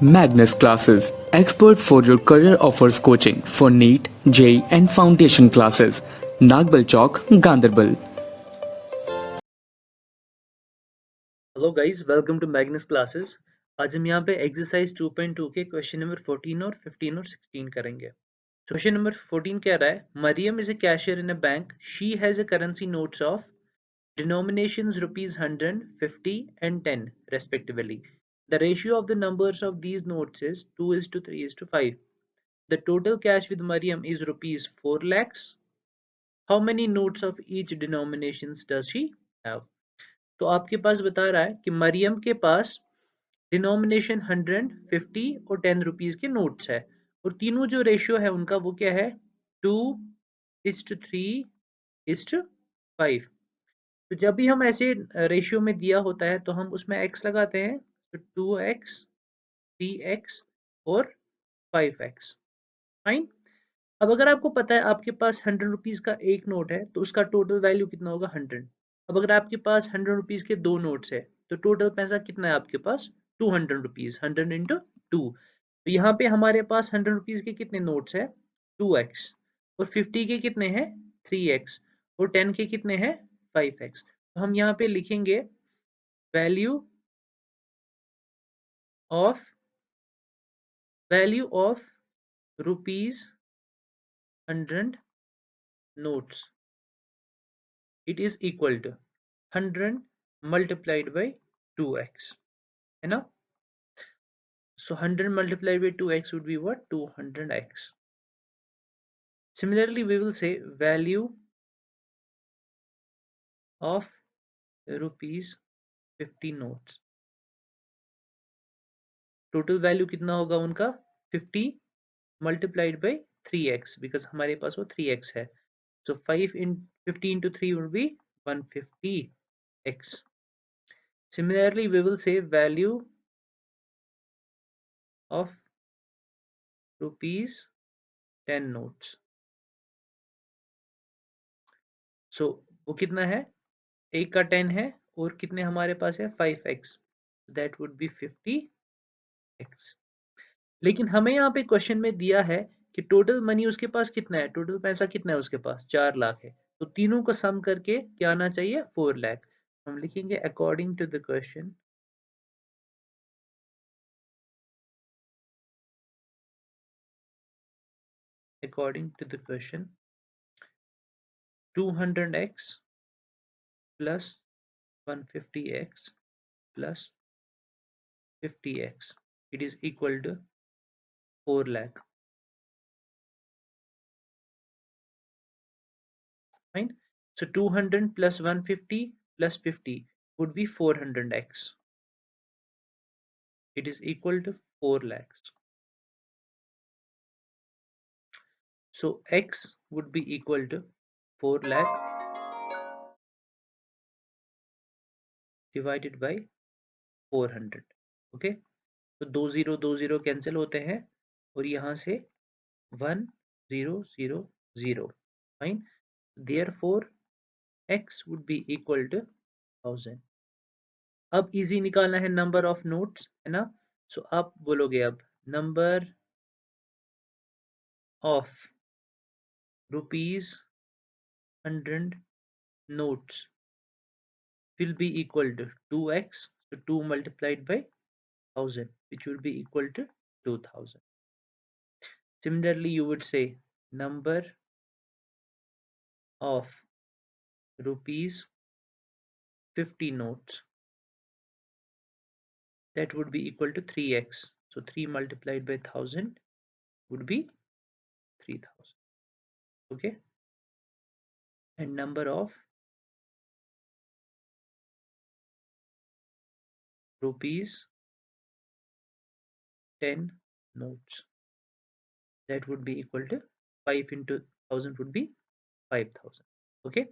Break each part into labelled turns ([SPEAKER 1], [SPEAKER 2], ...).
[SPEAKER 1] Magnus Classes, expert for your career, offers coaching for NEET, JEE and foundation classes. Nagbal Chowk, Ganderbal.
[SPEAKER 2] Hello guys, welcome to Magnus classes. आज हम यहाँ पे exercise 2.2 के question number 14 और 15 और 16 करेंगे। Question number 14 कह रहा है, Mariam is a cashier in a bank. She has a currency notes of denominations rupees 100, 50 and 10 respectively. The ratio of the numbers of these notes is 2:3:5. The total cash with Mariam is rupees 4 lakhs. How many notes of each denominations does she have? तो आपके पास बता रहा है कि मरियम के पास denomination 100, 50 और 10 rupees के notes है और तीनों जो रेशियो है उनका वो क्या है 2:3:5। तो जब भी हम ऐसे रेशियो में दिया होता है तो हम उसमें x लगाते हैं, तो 2x, 3x और 5x। फाइन। अब अगर आपको पता है आपके पास 100 रुपीज का एक नोट है तो उसका टोटल वैल्यू कितना होगा 100। अब अगर आपके पास 100 रुपीज के दो नोट्स है तो टोटल पैसा कितना है आपके पास 200 रुपीज, 100 इंटू 2। तो यहाँ पे हमारे पास 100 रुपीज के कितने नोट्स है 2x और 50 के कितने हैं 3x और 10 के कितने हैं 5x। तो हम यहाँ पे लिखेंगे value of rupees 100 notes, it is equal to 100 multiplied by 2x, है ना। So 100 multiplied by 2x would be what 200x. Similarly we will say value of rupees 50 notes, total value कितना होगा उनका 50 multiplied by 3x because हमारे पास वो 3x है। So 50 into 3 would be 150x. Similarly we will say value of rupees 10 notes. So वो कितना है एक का 10 है और कितने हमारे पास है 5x, that would be 50x। लेकिन हमें यहाँ पे क्वेश्चन में दिया है कि टोटल मनी उसके पास कितना है, टोटल पैसा कितना है उसके पास 4 लाख है। तो तीनों को सम करके क्या आना चाहिए 4 लाख। हम लिखेंगे according to the question, according to the question 200x plus 150x plus 50x, it is equal to 4 lakh। Fine. So 200 plus 150 plus 50 would be 400x. It is equal to 4 lakhs. So x would be equal to 4 lakh divided by 400. Okay. तो 2 0 cancel होते हैं और यहाँ से 1 0 0 0। Fine. Therefore x would be equal to 1000। अब easy निकालना है number of notes, है ना। सो आप बोलोगे अब number of rupees 100 notes will be equal to 2x, so 2 multiplied by 1000 which will be equal to 2000। Similarly you would say number of rupees 50 notes, that would be equal to 3x, so 3 multiplied by 1000 would be 3000। Okay, and number of rupees 10 notes, that would be equal to 5 into 1000 would be 5000। Okay,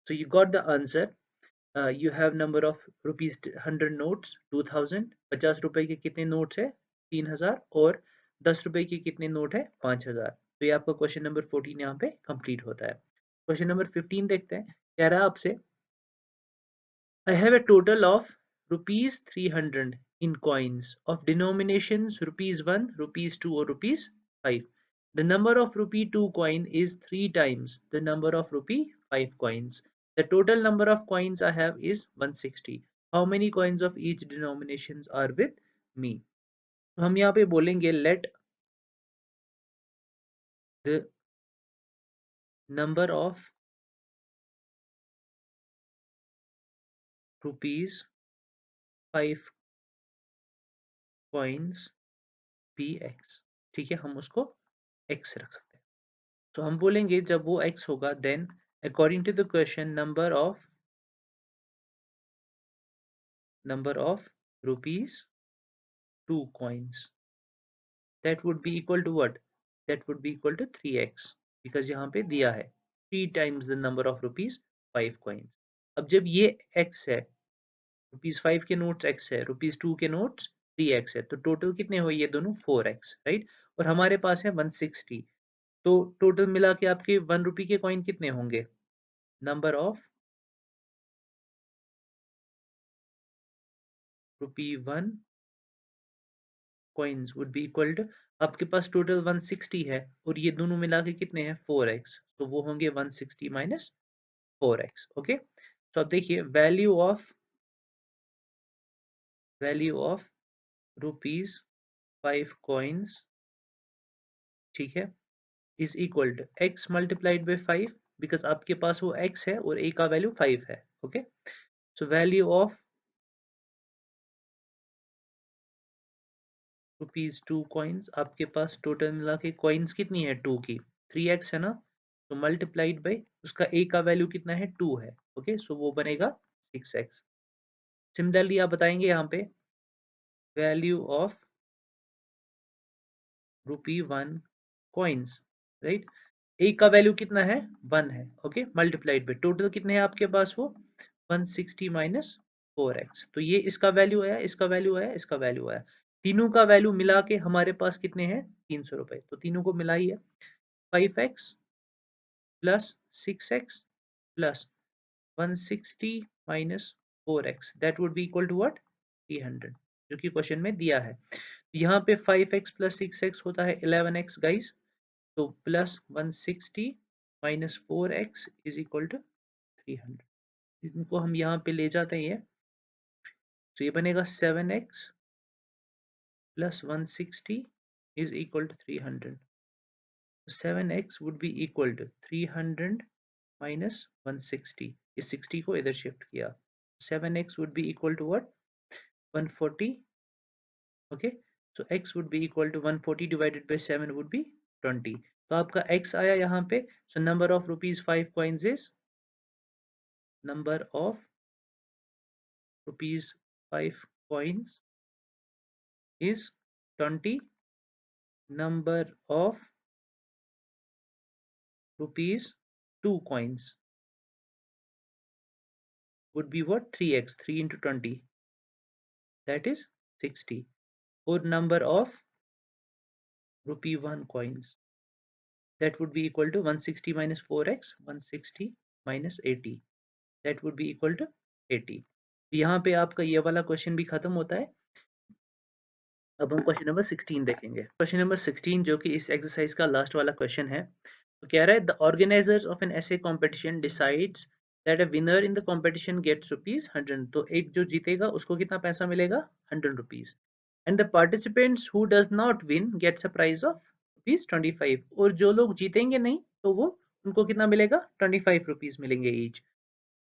[SPEAKER 2] so you got the answer। you have number of rupees 100 notes 2000, 50 रुपए के कितने notes है 3000 और 10 रुपए के कितने note है 5000। तो ये आपका क्वेश्चन नंबर 14 यहाँ पे कंप्लीट होता है। क्वेश्चन नंबर 15 देखते हैं। कह रहा है आपसे, I have a total of rupees 300 in coins of denominations rupees 1, rupees 2 or rupees 5. The number of rupee 2 coin is 3 times the number of rupee 5 coins. The total number of coins I have is 160. How many coins of each denominations are with me? तो हम यहाँ पे बोलेंगे let the number of rupees 5 coins be x. ठीक है, हम उसको x रख सकते हैं. तो हम बोलेंगे जब वो x होगा then according to the question number of rupees 2 coins that would be equal to what? That would be equal to 3x because यहाँ पे दिया है 3 times the number of rupees 5 coins. अब जब ये x है, रुपीज 5 के नोट्स x है, रुपीज 2 के नोट्स 3x है, तो टोटल कितने हुए ये दोनों 4x, राइट? और हमारे पास है 160. तो टोटल मिला के आपके 1 रुपी के कॉइन कितने होंगे? Number of rupee 1 coins would be equal to, आपके पास टोटल 160 है और ये दोनों मिला के कितने हैं 4x, तो वो होंगे 160 माइनस 4x. ओके, तो अब देखिए वैल्यू ऑफ रुपीज 5 कॉइन्स, ठीक है, is equal to x multiplied by 5 because आपके पास वो x है और a का वैल्यू 5 है. Okay, so value of rupees 2 coins, आपके पास टोटल मिला के कॉइन्स कितनी है 2 की, 3x है ना, तो मल्टीप्लाइड बाई उसका a का वैल्यू कितना है 2 है. ओके, सो वो बनेगा 6x. सिमिलरली आप बताएंगे यहाँ पे value of rupee 1 coins, right, a का वैल्यू कितना है 1 है. ओके, मल्टीप्लाइड बाई टोटल कितने हैं आपके पास वो 160 माइनस 4x. तो ये इसका वैल्यू आया, इसका वैल्यू आया, इसका वैल्यू आया, तीनों का वैल्यू मिला के हमारे पास कितने हैं 300 रुपए. तो तीनों को मिलाइए 5x plus 6x plus 160 minus 4x that would be equal to what 300, जो कि क्वेश्चन में दिया है. यहाँ पे 5x प्लस 6x होता है 11x गाइस, तो plus 160 minus 4x is equal to 300. इनको हम यहाँ पे ले जाते हैं, तो ये बनेगा 7x plus 160 is equal to 300. 7x would be equal to 300 minus 160. इस 60 को इधर शिफ्ट किया, 7x would be equal to what 140. okay, so x would be equal to 140 divided by 7 would be 20. तो आपका x आया यहाँ पे. so number of rupees 5 coins is number of rupees 5 coins is 20. number of rupees 2 coins would be what 3x, 3 into 20, that is 60. Or number of rupee 1 coins, that would be equal to 160 minus 4x, 160 minus 80, that would be equal to 80. यहाँ पे आपका ये वाला question भी खत्म होता है. अब हम क्वेश्चन नंबर 16 देखेंगे. क्वेश्चन नंबर 16 जो कि इस एक्सरसाइज का लास्ट वाला क्वेश्चन है, तो कह रहा है the organisers of an essay competition decides that a winner in the competition gets rupees 100. तो एक जो जीतेगा उसको कितना पैसा मिलेगा 100 rupees. And the participants who does not win gets a prize of rupees 25. और जो लोग जीतेंगे नहीं तो वो उनको कितना मिलेगा 25 रुपीज मिलेंगे each.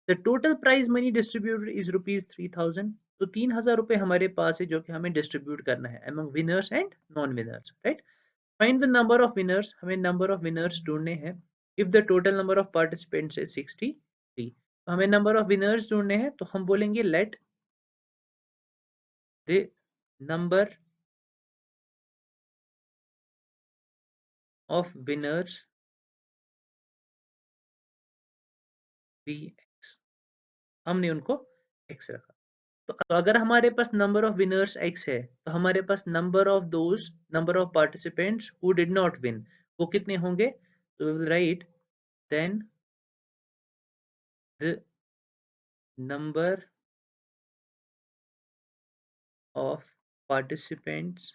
[SPEAKER 2] The total prize money distributed is rupees 3000. तो 3000 रुपए हमारे पास है जो कि हमें डिस्ट्रीब्यूट करना है among winners and non winners, right. Find the number of winners, हमें नंबर ऑफ विनर्स ढूंढने हैं. If the total number of participants is 63, तो हमें नंबर ऑफ विनर्स ढूंढने हैं. तो हम बोलेंगे let the number of winners be x. हमने उनको x रखा. तो अगर हमारे पास नंबर ऑफ विनर्स x है तो हमारे पास number of those number of participants who did not win वो कितने होंगे. तो we will write then the number of participants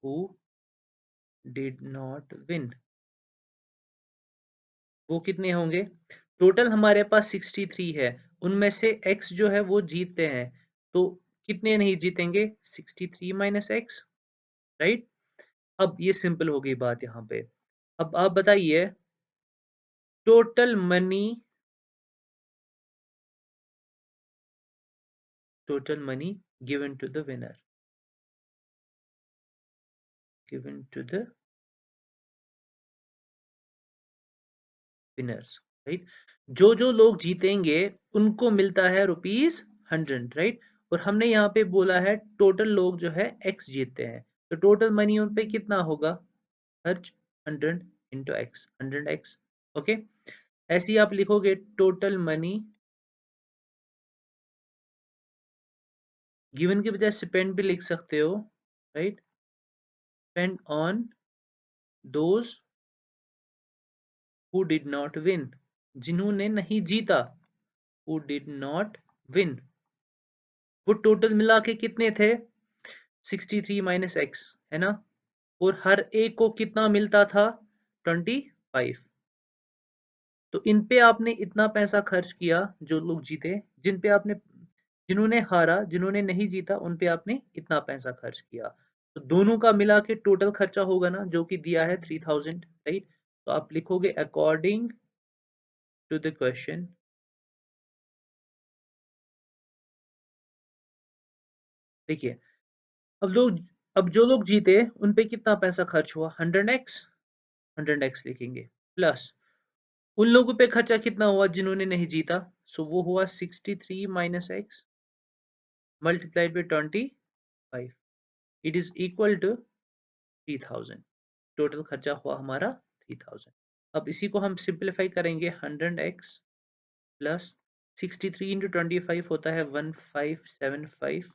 [SPEAKER 2] who did not win, वो कितने होंगे? टोटल हमारे पास 63 है, उनमें से x जो है वो जीतते हैं, तो कितने नहीं जीतेंगे? 63 माइनस x, राइट? अब ये सिंपल हो गई बात यहाँ पे। अब आप बताइए total money given to the winner, right? जो जो लोग जीतेंगे उनको मिलता है ₹100, राइट? और हमने यहाँ पे बोला है टोटल लोग जो है x जीतते हैं, तो टोटल मनी उन पे कितना होगा? खर्च 100 इंटू एक्स, 100x, ओके? ऐसे ही आप लिखोगे टोटल मनी, गिवन की बजाय स्पेंड भी लिख सकते हो, right? Spend on those who did not win, जिन्होंने नहीं जीता, who did not win, वो टोटल मिला के कितने थे? 63 माइनस एक्स, है ना? और हर एक को कितना मिलता था? 25। तो इन पे आपने इतना पैसा खर्च किया, जो लोग जीते, जिन्होंने हारा, जिन्होंने नहीं जीता, उन पे आपने इतना पैसा खर्च किया, तो दोनों का मिला के टोटल खर्चा होगा ना, जो कि दिया है 3000, राइट? तो आप लिखोगे अकॉर्डिंग टू द क्वेश्चन, देखिए अब जो लोग जीते उन पे कितना पैसा खर्च हुआ? 100x लिखेंगे, प्लस उन लोगों पे खर्चा कितना हुआ जिन्होंने नहीं जीता, सो वो हुआ 63 minus x multiplied by 25, it is equal to 3000। Total खर्चा हुआ हमारा 3000। अब इसी को हम सिंप्लीफाई करेंगे, 100x प्लस 63 इंटू 25 होता है 1575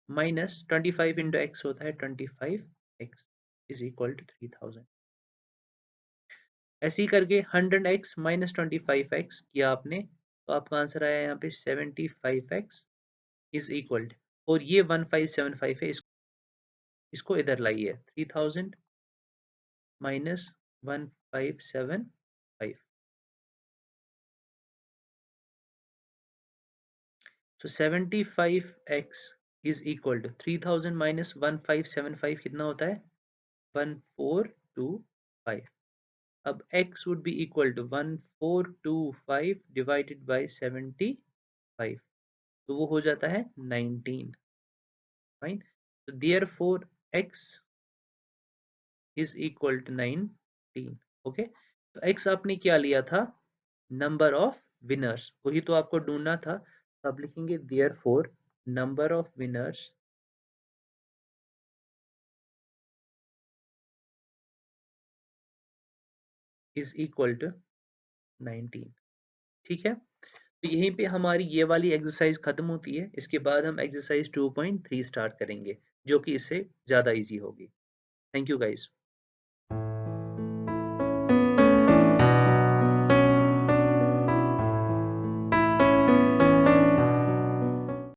[SPEAKER 2] माइनस 25 इंटू एक्स होता है 25x इज इक्वल टू 3000। ऐसे ही करके 100x माइनस 25x किया आपने, तो आपका आंसर आया यहाँ पे 75x इज इक्वल, और ये 1575 है, इसको इधर लाइए, 3000 माइनस 1575, तो 75x is equal to 3000 minus 1575 कितना होता है? 1425। अब x would be equal to 1425 divided by 75, तो वो हो जाता है 19, फाइन? तो therefore x is equal to 19, okay? तो x आपने क्या लिया था? नंबर ऑफ विनर्स, वही तो आपको ढूंढना था, तो आप लिखेंगे therefore number of winners is equal to 19, ठीक है? तो यहीं पे हमारी ये वाली एक्सरसाइज खत्म होती है, इसके बाद हम एक्सरसाइज 2.3 स्टार्ट करेंगे, जो कि इससे ज़्यादा इजी होगी। Thank you guys.